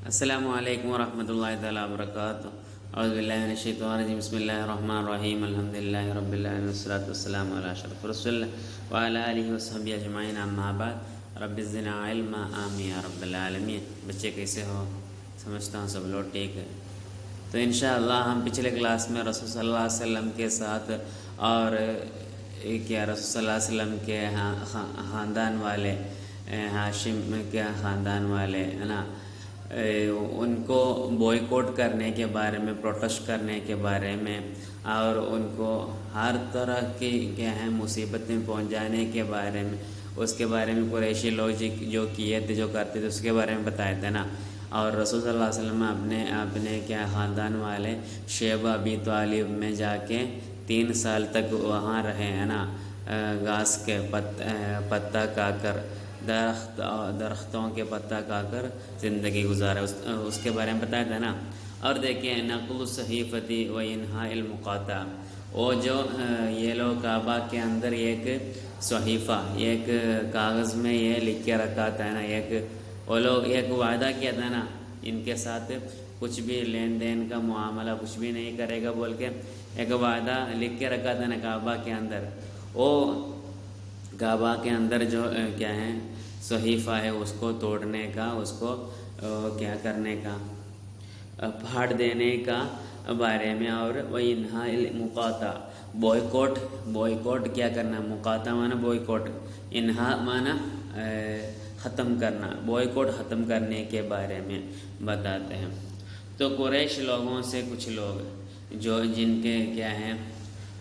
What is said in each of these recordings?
السلام علیکم ورحمۃ اللہ تعالیٰ وبرکاتہ۔ اعوذ باللہ من الشیطان الرجیم، بسم اللہ الرحمن الرحیم، الحمد للہ رب العالمین والصلاۃ والسلام علی اشرف رسول اللہ وعلی آلہ وصحبہ اجمعین، اما بعد، رب زدنا علما، آمین یا رب العالمین۔ بچے کیسے ہو؟ سمجھتا ہوں سب لوگ ٹھیک ہے۔ تو انشاءاللہ ہم پچھلے کلاس میں رسول صلی اللہ علیہ وسلم کے ساتھ اور کیا رسول صلی اللہ علیہ وسلم کے خاندان والے، ہاشم کے خاندان والے ہے نا، ان کو بوائیکاٹ کرنے کے بارے میں، پروٹیسٹ کرنے کے بارے میں، اور ان کو ہر طرح کی کیا ہے مصیبتیں پہنچانے کے بارے میں، اس کے بارے میں قریشی لوگ جو کیے تھے، جو کرتے تھے، اس کے بارے میں بتایا تھا نا۔ اور رسول صلی اللہ علیہ وسلم اپنے کیا خاندان والے شیبہ ابی طالب میں جا کے 3 سال تک وہاں رہے ہیں نا، گھاس کے پتہ کھا کر، درختوں کے پتہ کھا کر زندگی گزارا، اس کے بارے میں بتایا تھا نا۔ اور دیکھیں نقل الصحیفتی و انہاء المقاطع، وہ جو یہ لوگ کعبہ کے اندر ایک صحیفہ، ایک کاغذ میں یہ لکھ کے رکھا تھا نا، وہ لوگ ایک وعدہ کیا تھا نا، ان کے ساتھ کچھ بھی لین دین کا معاملہ کچھ بھی نہیں کرے گا بول کے ایک وعدہ لکھ کے رکھا تھا نا کعبہ کے اندر۔ وہ کعبہ کے اندر جو کیا ہے صحیفہ ہے، اس کو توڑنے کا، اس کو کیا کرنے کا، پھاڑ دینے کا بارے میں، اور وَإِنْهَاءِ الْمُقَاطَعَ، بوائیکاٹ کیا کرنا، مقاطع مانا بوائیکاٹ، انہا مانا ختم کرنا، بوائیکاٹ ختم کرنے کے بارے میں بتاتے ہیں۔ تو قریش لوگوں سے کچھ لوگ جو جن کے کیا ہیں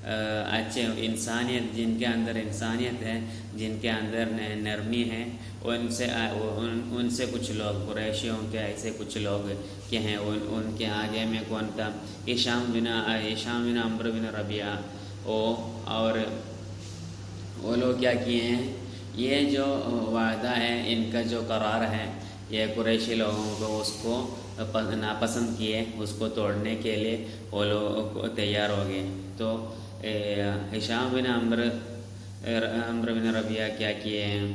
اچھے انسانیت، جن کے اندر انسانیت ہے، جن کے اندر نرمی ہے، ان سے کچھ لوگ قریشیوں کے ایسے کچھ لوگ کہ ہیں، ان کے آگے میں کون تھا؟ ہشام بن عمرو بن ربیعہ، اور وہ لوگ کیا کیے ہیں، یہ جو وعدہ ہے، ان کا جو قرار ہے، یہ قریشی لوگوں کو اس کو ناپسند کیے، اس کو توڑنے کے لیے وہ لوگ تیار ہو گئے۔ تو ہشام بن عمرو بن ربیعہ کیا کیے ہیں،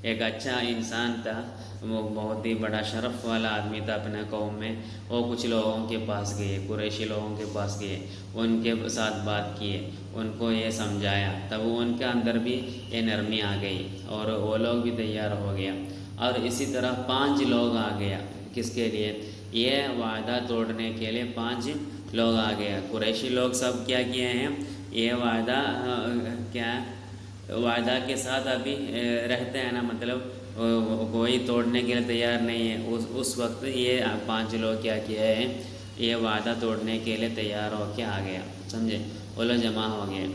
ایک اچھا انسان تھا، وہ بہت ہی بڑا شرف والا آدمی تھا اپنے قوم میں۔ وہ کچھ لوگوں کے پاس گئے، قریشی لوگوں کے پاس گئے، ان کے ساتھ بات کیے، ان کو یہ سمجھایا، تب ان کے اندر بھی یہ نرمی آ گئی اور وہ لوگ بھی تیار ہو گیا۔ اور اسی طرح 5 لوگ آ گیا، کس کے لیے؟ یہ وعدہ توڑنے کے لیے 5 لوگ آ گیا۔ قریشی لوگ سب کیا کیے ہیں، یہ وعدہ کے ساتھ ابھی رہتے ہیں نا، مطلب کوئی توڑنے کے لیے تیار نہیں ہے۔ اس وقت یہ 5 لوگ کیا کیے ہیں، یہ وعدہ توڑنے کے لیے تیار ہو کے آ گیا، سمجھے؟ وہ لوگ جمع ہو گئے،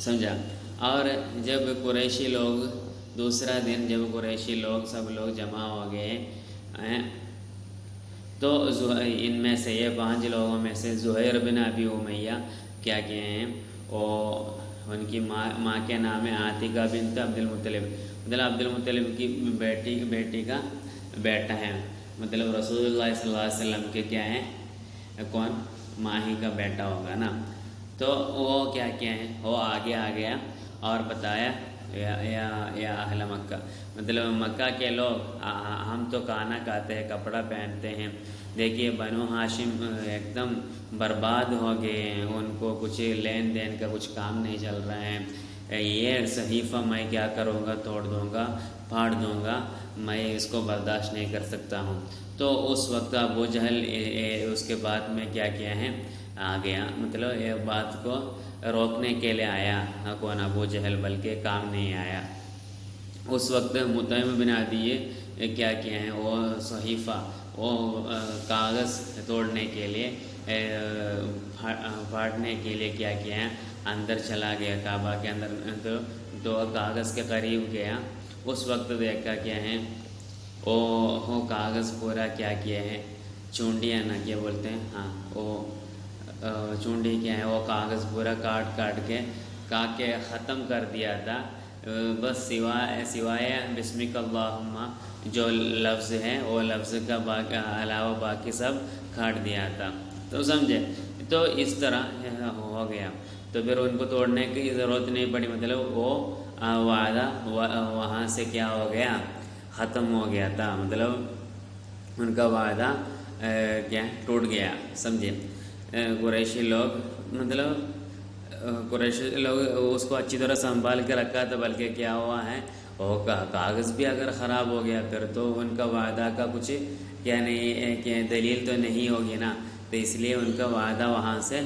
سمجھا؟ اور جب قریشی لوگ دوسرا دن، جب قریشی لوگ سب لوگ جمع ہو گئے تو ان میں سے، یہ 5 لوگوں میں سے زہیر بن ابی امیہ کیا کیے ہیں، ان کی ماں کے نام ہے عاتقہ بنت عبد المطلب، مطلب عبد المطلب کی بیٹی کا بیٹا ہے، مطلب رسول اللہ صلی اللہ علیہ وسلم کے کیا ہے، کون؟ ماہی کا بیٹا ہوگا نا۔ تو وہ کیا ہیں، وہ آگے آ گیا اور بتایا، یا اہل مکہ، مطلب مکہ کے لوگ، ہم تو کھانا کھاتے ہیں، کپڑا پہنتے ہیں، دیکھیے بنو ہاشم ایک دم برباد ہو گئے ہیں، ان کو کچھ لین دین کا کچھ کام نہیں چل رہا ہے، یہ صحیفہ میں کیا کروں گا، توڑ دوں گا، پھاڑ دوں گا، میں اس کو برداشت نہیں کر سکتا ہوں۔ تو اس وقت ابو جہل اس کے بعد میں کیا ہیں، آ گیا، مطلب یہ بات کو روکنے کے لیے آیا، کون؟ ابو جہل، بلکہ کام نہیں آیا۔ اس وقت مطعم بن عدی کیا ہیں، وہ صحیفہ، وہ کاغذ توڑنے کے لیے، پھاڑنے کے لیے کیا ہیں، اندر چلا گیا کعبہ کے اندر، تو کاغذ کے قریب گیا۔ اس وقت دیکھا کیا ہے، وہ کاغذ پورا کیا ہیں، چونڈیاں نا کیا بولتے ہیں، ہاں وہ چونڈی کیا ہے، وہ کاغذ پورا کاٹ کے ختم کر دیا تھا، بس سوائے بسمک اللہم جو لفظ ہے، وہ لفظ کا علاوہ باقی سب کاٹ دیا تھا، تو سمجھے؟ تو اس طرح ہو گیا، تو پھر ان کو توڑنے کی ضرورت نہیں پڑی، مطلب وہ وعدہ وہاں سے کیا ہو گیا، ختم ہو گیا تھا، مطلب ان کا وعدہ کیا ٹوٹ گیا، سمجھے۔ قریشی لوگ مطلب قریشی لوگ اس کو اچھی طرح سنبھال کے رکھا تھا، بلکہ کیا ہوا ہے وہ کاغذ بھی اگر خراب ہو گیا پھر تو ان کا وعدہ کا کچھ کیا نہیں کہ دلیل تو نہیں ہوگی نا، تو اس لیے ان کا وعدہ وہاں سے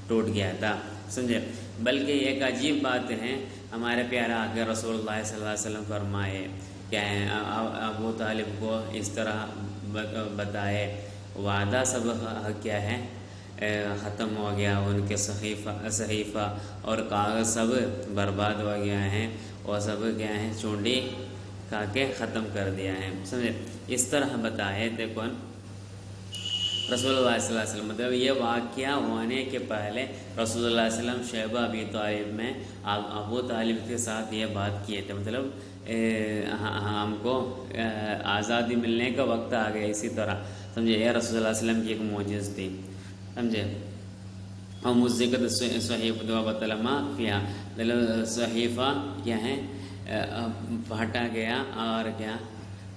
ٹوٹ گیا تھا، سمجھے۔ بلکہ ایک عجیب بات ہے، ہمارے پیارے آقا رسول اللہ صلی اللہ علیہ وسلم فرمائے کیا ہے، ابو طالب کو اس طرح بتائے وعدہ سب کیا ہے ختم ہو گیا، ان کے صحیفہ اور کاغذ سب برباد ہو گیا ہے، وہ سب کیا ہے چونڈی کھا کے ختم کر دیا ہے، سمجھے۔ اس طرح بتائے تھے کون؟ رسول اللہ صلی اللہ علیہ وسلم۔ مطلب یہ واقعہ ہونے کے پہلے رسول اللہ علیہ وسلم شیبہ ابی طالب میں ابو طالب کے ساتھ یہ بات کیے تھے، مطلب ہم کو آزادی ملنے کا وقت آ گیا، اسی طرح سمجھے۔ یہ رسول اللہ علیہ وسلم کی ایک معجزہ تھی، سمجھے۔ اور مزقت صحیفۃ وبطلما فیہا، مطلب صحیفہ کیا ہے پھاٹا گیا اور کیا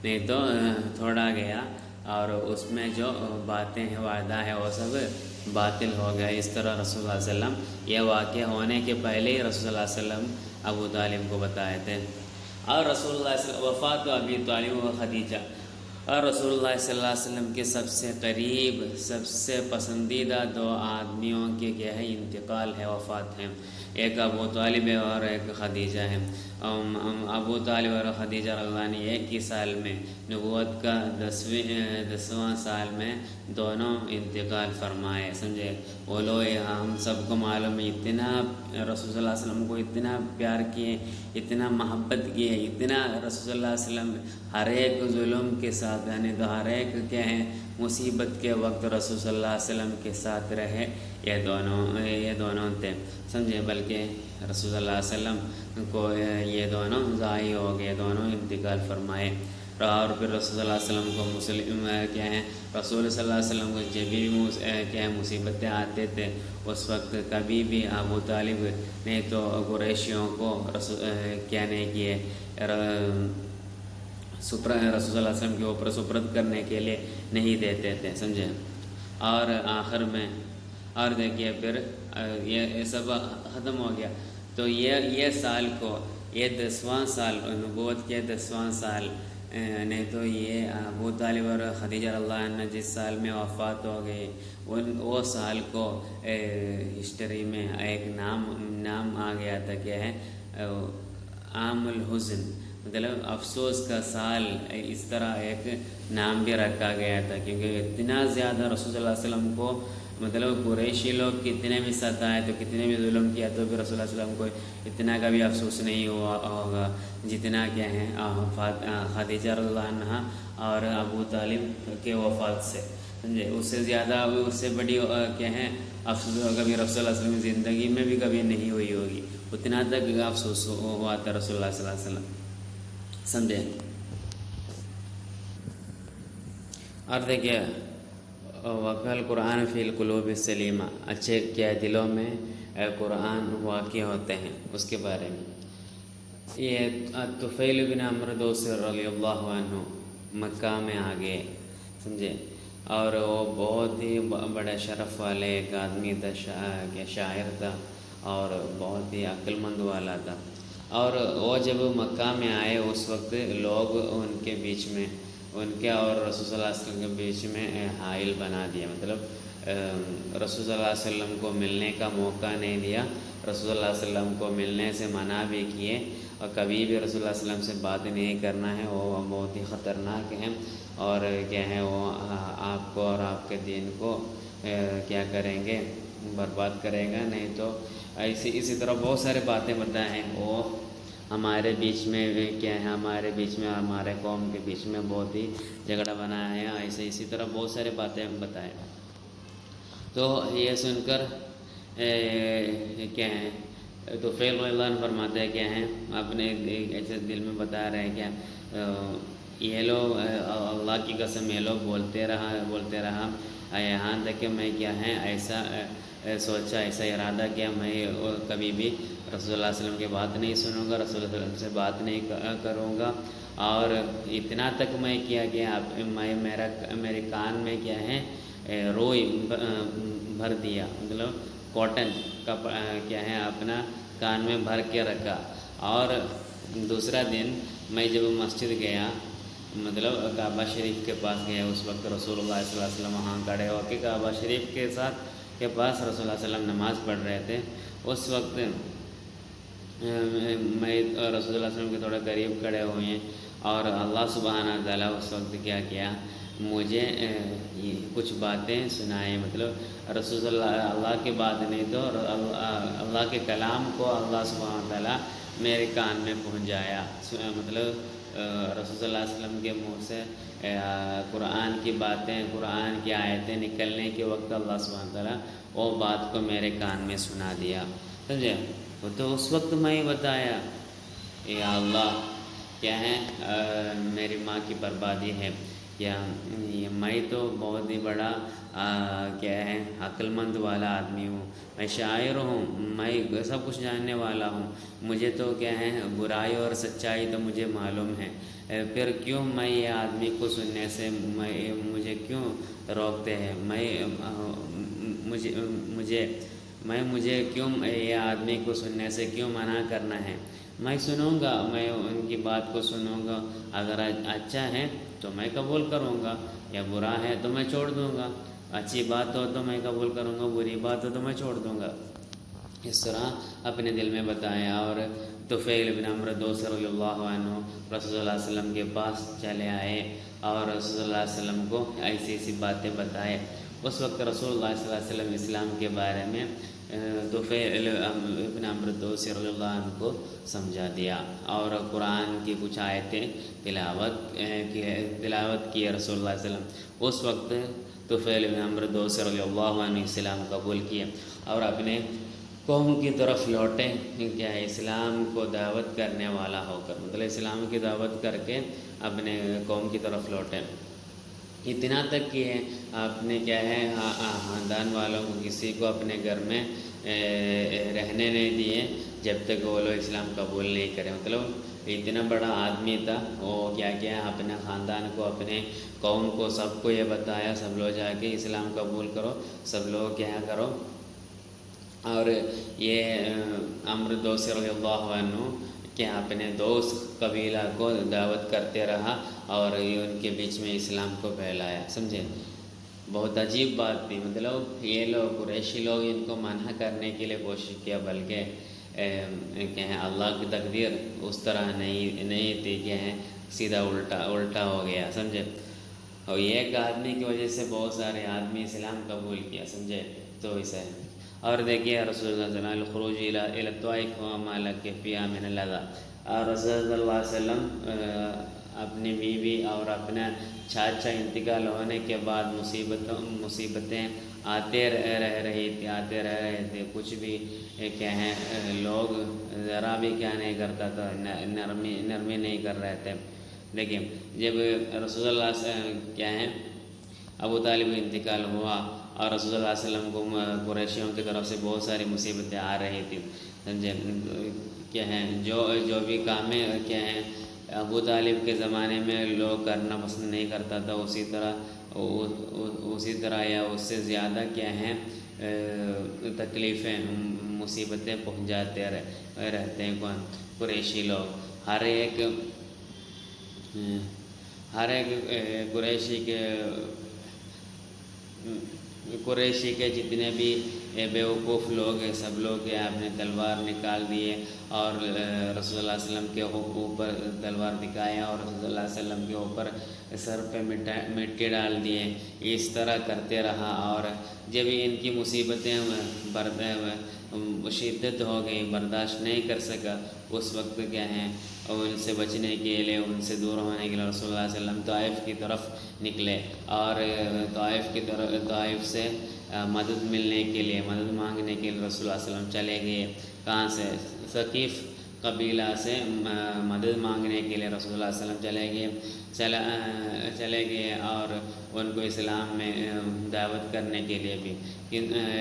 نہیں تو توڑا گیا، اور اس میں جو باتیں ہیں وعدہ ہے وہ سب باطل ہو گیا۔ اس طرح رسول اللہ علیہ وسلم یہ واقعہ ہونے کے پہلے ہی رسول اللہ علیہ وسلم ابو طالب کو بتائے تھے۔ اور رسول اللہ صلی اللہ علیہ وسلم وفات ابی طالب و خدیجہ، اور رسول اللہ صلی اللہ علیہ وسلم کے سب سے قریب سب سے پسندیدہ دو آدمیوں کے کیا ہے انتقال ہے، وفات ہے، ایک ابو طالب ہے اور ایک خدیجہ ہے۔ ابو طالب اور خدیجہ رضی اللہ عنہ ایک ہی سال میں، نبوت کا 10واں سال میں دونوں انتقال فرمائے، سمجھے۔ وہ لوگ ہم سب کو معلوم ہے اتنا رسول اللہ علیہ وسلم کو اتنا پیار کیے، اتنا محبت کیے، اتنا رسول اللہ علیہ وسلم ہر ایک ظلم کے ساتھ یعنی تو ہر ایک کیا ہے مصیبت کے وقت رسول صلی اللہ علیہ وسلم کے ساتھ رہے، یہ دونوں تھے، سمجھے۔ بلکہ رسول اللہ علیہ وسلم کو یہ دونوں ضائع ہو گئے، دونوں انتقال فرمائے۔ اور پھر رسول اللہ علیہ وسلم کو کیا ہے رسول صلی اللہ علیہ وسلم کو جب بھی کیا ہے مصیبتیں آتے تھے اس وقت کبھی بھی ابو طالب نے تو قریشیوں کو کیا نہیں کیے رسول اللہ علیہ وسلم کے اوپر سپرد کرنے کے لیے نہیں دیتے تھے، سمجھے۔ اور آخر میں اور دیکھیے پھر یہ سب ختم ہو گیا، تو یہ سال کو یہ 10واں سال نبوت کے 10واں سال نہیں تو یہ ابو طالب اور خدیجہ رضی اللہ عنہ جس سال میں وفات ہو گئی وہ سال کو ہسٹری میں ایک نام آ گیا تھا، کیا ہے عام الحزن، مطلب افسوس کا سال، اس طرح ایک نام بھی رکھا گیا تھا، کیونکہ اتنا زیادہ رسول اللہ علیہ وسلم کو مطلب قریشی لوگ کتنے بھی ستائے تو کتنے بھی ظلم کیا تو بھی رسول اللہ علیہ وسلم کو اتنا کا بھی افسوس نہیں ہوا ہوگا جتنا کیا ہے خدیجہ رضی اللہ عنہ اور ابو طالب کے وفات سے، سمجھے۔ اس سے زیادہ اس سے بڑی کیا ہے افسوس کبھی رسول اللہ علیہ وسلم کی زندگی میں بھی کبھی نہیں ہوئی ہوگی، اتنا تک افسوس ہوا تھا رسول اللہ صلی اللہ علیہ وسلم، سمجھے۔ اور دیکھیے وقال قرآن فی القلوب السلیمہ، اچھے کیا دلوں میں قرآن واقع ہوتے ہیں، اس کے بارے میں۔ یہ طفیل بن عمرو دوسی رضی اللہ عنہ مکہ میں آ گئے، سمجھے، اور وہ بہت ہی بڑے شرف والے ایک آدمی تھا، شاعر تھا اور بہت ہی عقل مند والا تھا۔ اور وہ جب مکہ میں آئے اس وقت لوگ ان کے بیچ میں ان کے اور رسول صلی اللہ علیہ وسلم کے بیچ میں حائل بنا دیا، مطلب رسول صلی اللہ علیہ وسلم کو ملنے کا موقع نہیں دیا، رسول اللہ علیہ وسلم کو ملنے سے منع بھی کیے، اور کبھی بھی رسول اللہ علیہ وسلم سے بات نہیں کرنا ہے، وہ بہت ہی خطرناک ہیں، اور کیا ہے وہ آپ کو اور آپ کے دین کو کیا کریں گے برباد کرے گا، نہیں تو اسی طرح بہت سارے باتیں بتائیں ہیں وہ ہمارے بیچ میں کیا ہے ہمارے بیچ میں ہمارے قوم کے بیچ میں بہت ہی جھگڑا بنایا ہے، ایسے اسی طرح بہت سارے باتیں بتائیں۔ تو یہ سن کر کیا ہے تو فیل اللہ عنہ فرماتے ہیں کیا ہیں اپنے ایسے دل میں بتا رہے ہیں کیا یہ لوگ اللہ کی قسم یہ لوگ بولتے رہا یہاں تک کہ میں کیا ہے ایسا سوچا، ایسا ارادہ کیا میں کبھی بھی رسول اللہ علیہ وسلم کی بات نہیں سنوں گا، رسول اللہ علیہ وسلم سے بات نہیں کروں گا، اور اتنا تک میں کیا کہ میرے کان میں کیا ہے روئی بھر دیا، مطلب کاٹن کا کیا ہے اپنا کان میں بھر کے رکھا۔ اور دوسرا دن میں جب مسجد گیا، مطلب کعبہ شریف کے پاس گیا، اس وقت رسول اللہ صلی اللہ علیہ وسلم وہاں کھڑے ہو کے کعبہ شریف کے پاس رسول اللہ صلی اللہ علیہ وسلم نماز پڑھ رہے تھے۔ اس وقت میں رسول اللہ صلی اللہ علیہ وسلم کے تھوڑے قریب کھڑے ہوئے ہیں، اور اللہ سبحانہ تعالیٰ اس وقت کیا مجھے کچھ باتیں سنائیں، مطلب رسول اللہ کی بات نہیں تو اللہ کے کلام کو اللہ سبحانہ تعالیٰ میرے کان میں پہنچایا، مطلب رسول اللہ علیہ وسلم کے منہ سے قرآن کی باتیں، قرآن کی آیتیں نکلنے کے وقت اللہ سبحانہ تعالیٰ وہ بات کو میرے کان میں سنا دیا، سمجھے؟ تو اس وقت میں بتایا یا اللہ کیا ہے میری ماں کی بربادی ہے، کیا میں تو بہت ہی بڑا کیا ہے عقل مند والا آدمی ہوں، میں شاعر ہوں، میں سب کچھ جاننے والا ہوں، مجھے تو کیا ہے برائی اور سچائی تو مجھے معلوم ہے، پھر کیوں میں یہ آدمی کو سننے سے مجھے کیوں روکتے ہیں، مجھے کیوں یہ آدمی کو سننے سے کیوں منع کرنا ہے؟ میں سنوں گا، میں ان کی بات کو سنوں گا، اگر اچھا ہے تو میں قبول کروں گا، یا برا ہے تو میں چھوڑ دوں گا، اچھی بات ہو تو میں قبول کروں گا، بری بات ہو تو میں چھوڑ دوں گا۔ اس طرح اپنے دل میں بتایا، اور طفیل بن عمرو دوسی رضی اللہ عنہ رسول اللہ علیہ وسلم کے پاس چلے آئے اور رسول اللہ علیہ وسلم کو ایسی ایسی باتیں بتائے۔ اس وقت رسول اللہ صلی اللہ علیہ وسلم اسلام کے بارے میں طفیل بن عمرو دوسی رضی اللہ عنہ کو سمجھا دیا، اور قرآن کی کچھ آیتیں تلاوت کی رسول اللہ علیہ وسلم۔ اس وقت طفیل بن عمرو دوسی رضی اللہ عنہ اسلام قبول کیے اور اپنے قوم کی طرف لوٹے، کیا اسلام کو دعوت کرنے والا ہو کر، مطلب اسلام کی دعوت کر کے اپنے قوم کی طرف لوٹے۔ اتنا تک کہ آپ نے کیا ہے خاندان والوں کو کسی کو اپنے گھر میں رہنے نہیں دیے جب تک وہ لوگ اسلام قبول نہیں کرے، مطلب اتنا بڑا آدمی تھا، وہ کیا اپنے خاندان کو، اپنے قوم کو، سب کو یہ بتایا سب لوگ جا کے اسلام قبول کرو، سب لوگ کیا کرو۔ اور یہ عمرو دوسی رضی اللہ عنہ کہ اپنے دوست قبیلہ کو دعوت کرتے رہا اور یہ ان کے بیچ میں اسلام کو پھیلایا، سمجھے؟ بہت عجیب بات تھی، مطلب یہ لوگ قریشی لوگ ان کو منع کرنے کے لیے کوشش کیا، بلکہ کیا ہے اللہ کی تقدیر اس طرح نہیں تھی، کیا ہے سیدھا الٹا ہو گیا، سمجھے؟ اور ایک آدمی کی وجہ سے بہت سارے آدمی اسلام قبول کیا، سمجھے؟ تو اسے اور دیکھیے رسول اللہ صلی اللہ علیہ وسلم الخروج الی الطائف وما لک فیہا من الاذی، اور رسول اللہ علیہ وسلم اپنی بیوی اور اپنا چاچا انتقال ہونے کے بعد مصیبتیں آتے رہ رہے تھے، کچھ بھی کیا ہے لوگ ذرا بھی کیا نہیں کرتا تھا، نرمی نہیں کر رہے تھے۔ دیکھیں جب رسول اللہ سے کیا ہے ابو طالب انتقال ہوا اور رسول اللہ علیہ وسلم کو قریشیوں کی طرف سے بہت ساری مصیبتیں آ رہی تھیں، سمجھے؟ کیا ہے جو بھی کامیں کیا ہیں ابو طالب کے زمانے میں لوگ کرنا پسند نہیں کرتا تھا، اسی طرح یا اس سے زیادہ کیا ہیں تکلیفیں مصیبتیں پہنچاتے رہتے ہیں قریشی لوگ۔ ہر ایک قریشی کے جتنے بھی بیوقوف لوگ ہیں سب لوگ آپ نے تلوار نکال دیے اور رسول اللہ علیہ وسلم کے اوپر تلوار دکھایا اور رسول اللہ علیہ وسلم کے اوپر سر پہ مٹی ڈال دیے، اس طرح کرتے رہا۔ اور جب ان کی مصیبتیں شدت ہو گئی، برداشت نہیں کر سکا، اس وقت کیا ہیں ان سے بچنے کے لیے، ان سے دور ہونے کے لیے رسول اللہ علیہ وسلم طائف کی طرف نکلے، اور طائف سے مدد ملنے کے لیے، مدد مانگنے کے لیے رسول اللہ علیہ وسلم چلے گئے۔ کہاں سے؟ ثقیف قبیلہ سے مدد مانگنے کے لیے رسول اللہ علیہ وسلم چلے گئے اور ان کو اسلام میں دعوت کرنے کے لیے بھی،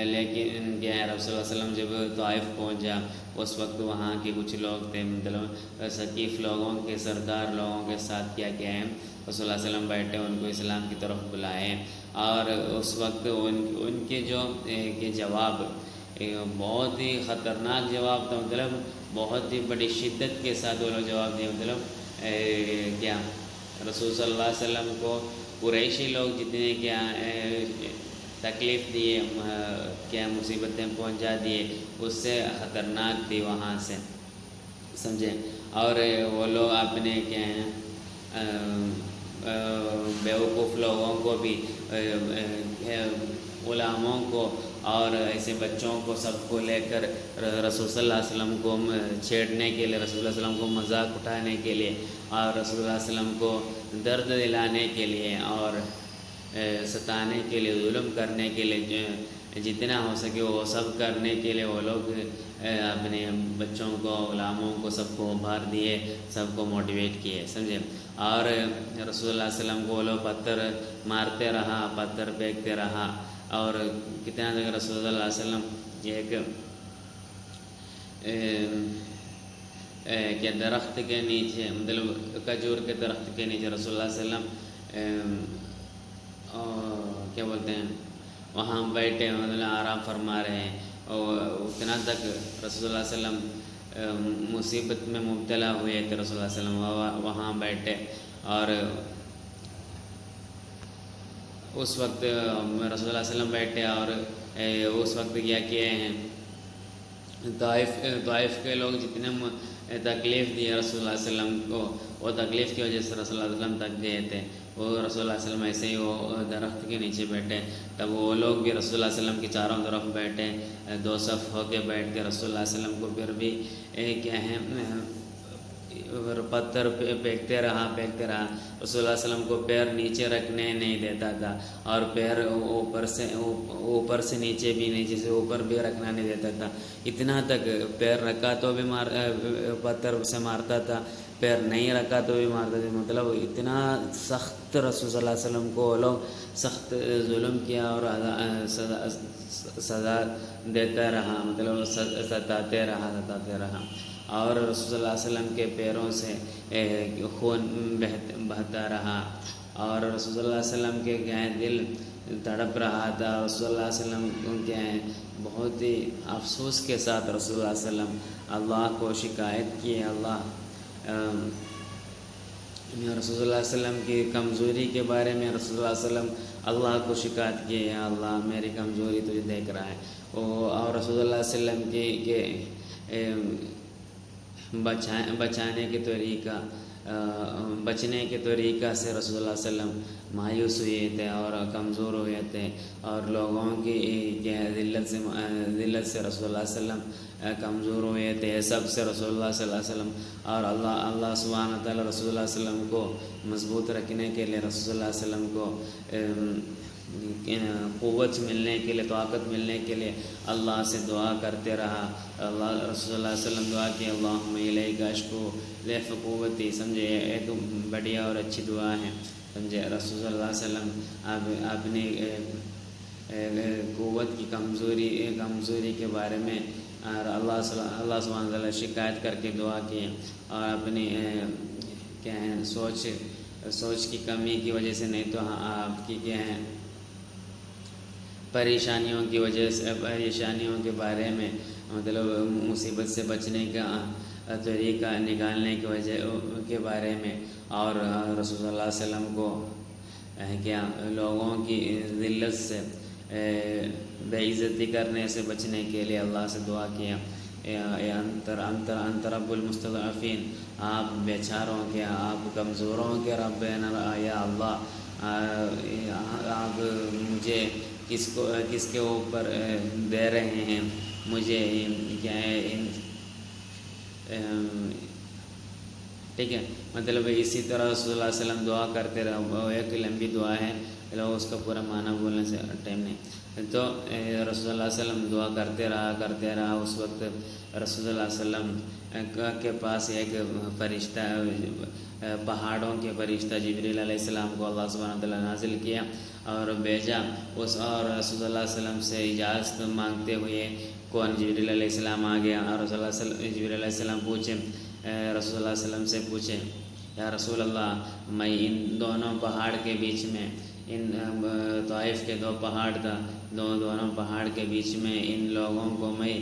لیکن کیا ہے رسول اللہ علیہ وسلم جب طائف پہنچا اس وقت وہاں کے کچھ لوگ تھے، مطلب ثقیف لوگوں کے سردار لوگوں کے ساتھ کیا ہے رسول اللہ علیہ وسلم بیٹھے، ان کو اسلام کی طرف بلائے، اور اس وقت ان کے جو کہ جواب بہت ہی خطرناک جواب تھا، مطلب بہت ہی بڑی شدت کے ساتھ وہ لوگ جواب دیا، مطلب کیا رسول صلی اللہ علیہ وسلم کو قریشی لوگ جتنے کیا تکلیف دیے، کیا مصیبتیں پہنچا دیے، اس سے خطرناک تھی وہاں سے، سمجھے۔ اور وہ لوگ اپنے کیا ہیں بیوقوف لوگوں کو بھی، غلاموں کو اور ایسے بچوں کو سب کو لے کر رسول صلی اللہ علیہ وسلم کو چھیڑنے کے لیے، رسول اللہ علیہ وسلم کو مذاق اٹھانے کے لیے اور رسول اللہ علیہ وسلم کو درد دلانے کے لیے اور ستانے کے لیے، ظلم کرنے کے لیے جتنا ہو سکے وہ سب کرنے کے لیے وہ لوگ اپنے بچوں کو، غلاموں کو سب کو ابھار دیے، سب کو موٹیویٹ کیے، سمجھے۔ اور رسول اللہ علیہ وسلم کو وہ لوگ پتھر مارتے رہا، پتھر پھینکتے رہا، اور کتنا تک رسول اللہ علیہ وسلم ایک کہ درخت کے نیچے، مطلب کھجور کے درخت کے نیچے رسول اللہ علیہ وسلم کیا بولتے ہیں وہاں بیٹھے، مطلب آرام فرما رہے ہیں، اور اتنا تک رسول اللہ علیہ وسلم مصیبت میں مبتلا ہوئے تھے، رسول اللہ علیہ وسلم وہاں بیٹھے، اور اس وقت رسول اللہ علیہ وسلم بیٹھے، اور اس وقت کیا کیے ہیں طائف کے لوگ جتنے تکلیف دیے رسول اللہ علیہ وسلم کو، وہ تکلیف کی وجہ سے رسول اللہ علیہ وسلم تک گئے تھے، وہ رسول اللہ علیہ وسلم ایسے ہی وہ درخت کے نیچے بیٹھے، تب وہ لوگ بھی رسول اللہ علیہ وسلم کی چاروں طرف بیٹھے، دو صف ہو کے بیٹھ کے رسول اللہ علیہ وسلم کو پھر بھی کیا ہے پتھر پھینکتے رہا رسول اللہ علیہ وسلم کو پیر نیچے رکھنے نہیں دیتا تھا، اور پیر اوپر سے نیچے بھی، نیچے سے اوپر بھی رکھنا نہیں دیتا تھا، اتنا تک پیر رکھا تو بھی پتھر سے مارتا تھا، پیر نہیں رکھا تو بھی مارتا تھا، مطلب اتنا سخت رسول صلی اللہ علیہ وسلم کو لوگ سخت ظلم کیا اور سزا دیتا رہا، مطلب ستاتے رہا، اور رسول صلی اللہ علیہ وسلم کے پیروں سے خون بہتا رہا، اور رسول صلی اللہ علیہ وسلم کے کیا ہے دل تڑپ رہا تھا، رسول اللہ علیہ وسلم کو کیا ہے بہت ہی افسوس کے ساتھ رسول اللہ علیہ وسلم اللہ کو شکایت کی، رسول اللہ علیہ وسلم کی کمزوری کے بارے میں رسول اللہ علیہ وسلم اللہ کو شکایت کی، یا اللہ میری کمزوری تجھے دیکھ رہا ہے، اور رسول اللہ علیہ وسلم کی بچانے کے طریقہ، بچنے کے طریقہ سے رسول اللہ علیہ وسلم مایوس ہوئے تھے اور کمزور ہوئے تھے، اور لوگوں کی ذلت سے رسول اللہ علیہ وسلم کمزور ہوئے تھے، سب سے رسول اللہ صلی اللہ علیہ وسلم، اور اللہ سبحانہ تعالیٰ رسول اللہ علیہ وسلم کو مضبوط رکھنے کے لیے، رسول اللہ علیہ وسلم کو قوت ملنے کے لیے، طاقت ملنے کے لیے اللہ سے دعا کرتے رہا، رسول اللہ علیہ وسلم دعا کی اللہم الیک اشکو ضعف قوتی، سمجھے ایک بڑھیا اور اچھی دعا ہے، سمجھے۔ رسول اللہ علیہ وسلم اپنی قوت کی کمزوری کے بارے میں اللہ سبحانہ وتعالی شکایت کر کے دعا کی، اور اپنی کیا ہے سوچ کی کمی کی وجہ سے، نہیں تو آپ کی کیا ہے پریشانیوں کی وجہ سے، پریشانیوں کے بارے میں، مطلب مصیبت سے بچنے کا طریقہ نکالنے کی وجہ کے بارے میں، اور رسول اللہ علیہ وسلم کو کیا لوگوں کی ذلت سے، بے عزتی کرنے سے بچنے کے لیے اللہ سے دعا کیا، انت رب المستضعفین، آپ بیچاروں کے، آپ کمزوروں کے رب ہیں، یا اللہ آپ مجھے کس کے اوپر دے رہے ہیں، مجھے کیا ہے ٹھیک ہے۔ مطلب اسی طرح رسول اللہ علیہ وسلم دعا کرتے رہے، ایک لمبی دعا ہے، لوگ اس کا پورا معنی بولنے سے ٹائم نہیں، تو رسول اللہ علیہ وسلم دعا کرتے رہا. اس وقت رسول اللہ علیہ وسلم کے پاس ایک فرشتہ، پہاڑوں کے فرشتہ جبریل علیہ السلام کو اللہ سبحانہ وتعالیٰ نازل کیا اور بھیجا اور رسول اللہ علیہ وسلم سے اجازت مانگتے ہوئے کون جبریل علیہ السلام آ گیا اور جبریل علیہ السلام پوچھے، رسول اللہ علیہ وسلم سے پوچھے، یا رسول اللہ، میں ان دونوں پہاڑ کے بیچ میں، ان طائف کے دو پہاڑ تھا، دونوں پہاڑ کے بیچ میں ان لوگوں کو میں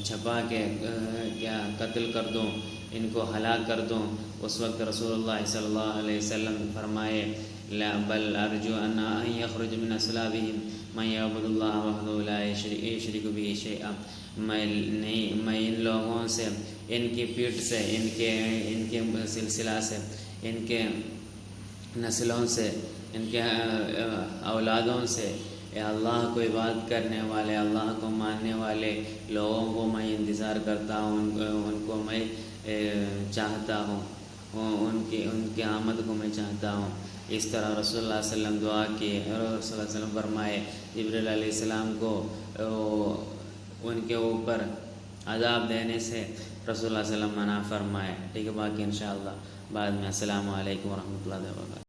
چھپا کے کیا قتل کر دوں، ان کو ہلاک کر دوں؟ اس وقت رسول اللہ صلی اللہ علیہ وسلم فرمائے، لا بل ارجو ان یخرج من اصلابہم من یعبد اللہ وحدہ لا یشرک بہ شیئا. میں ان لوگوں سے، ان کی پیٹھ سے، ان کے سلسلہ سے، ان کے نسلوں سے، ان کے اولادوں سے اللہ کو عبادت کرنے والے، اللہ کو ماننے والے لوگوں کو میں انتظار کرتا ہوں، ان کو میں چاہتا ہوں، ان کی آمد کو میں چاہتا ہوں. اس طرح رسول اللہ صلی اللہ علیہ وسلم دعا کی اور رسول اللہ صلی اللہ علیہ وسلم فرمائے جبریل علیہ السلام کو ان کے اوپر عذاب دینے سے رسول اللہ صلی اللہ علیہ وسلم منع فرمائے. ٹھیک ہے، باقی انشاءاللہ بعد میں. السلام علیکم ورحمۃ اللہ وبرکاتہ.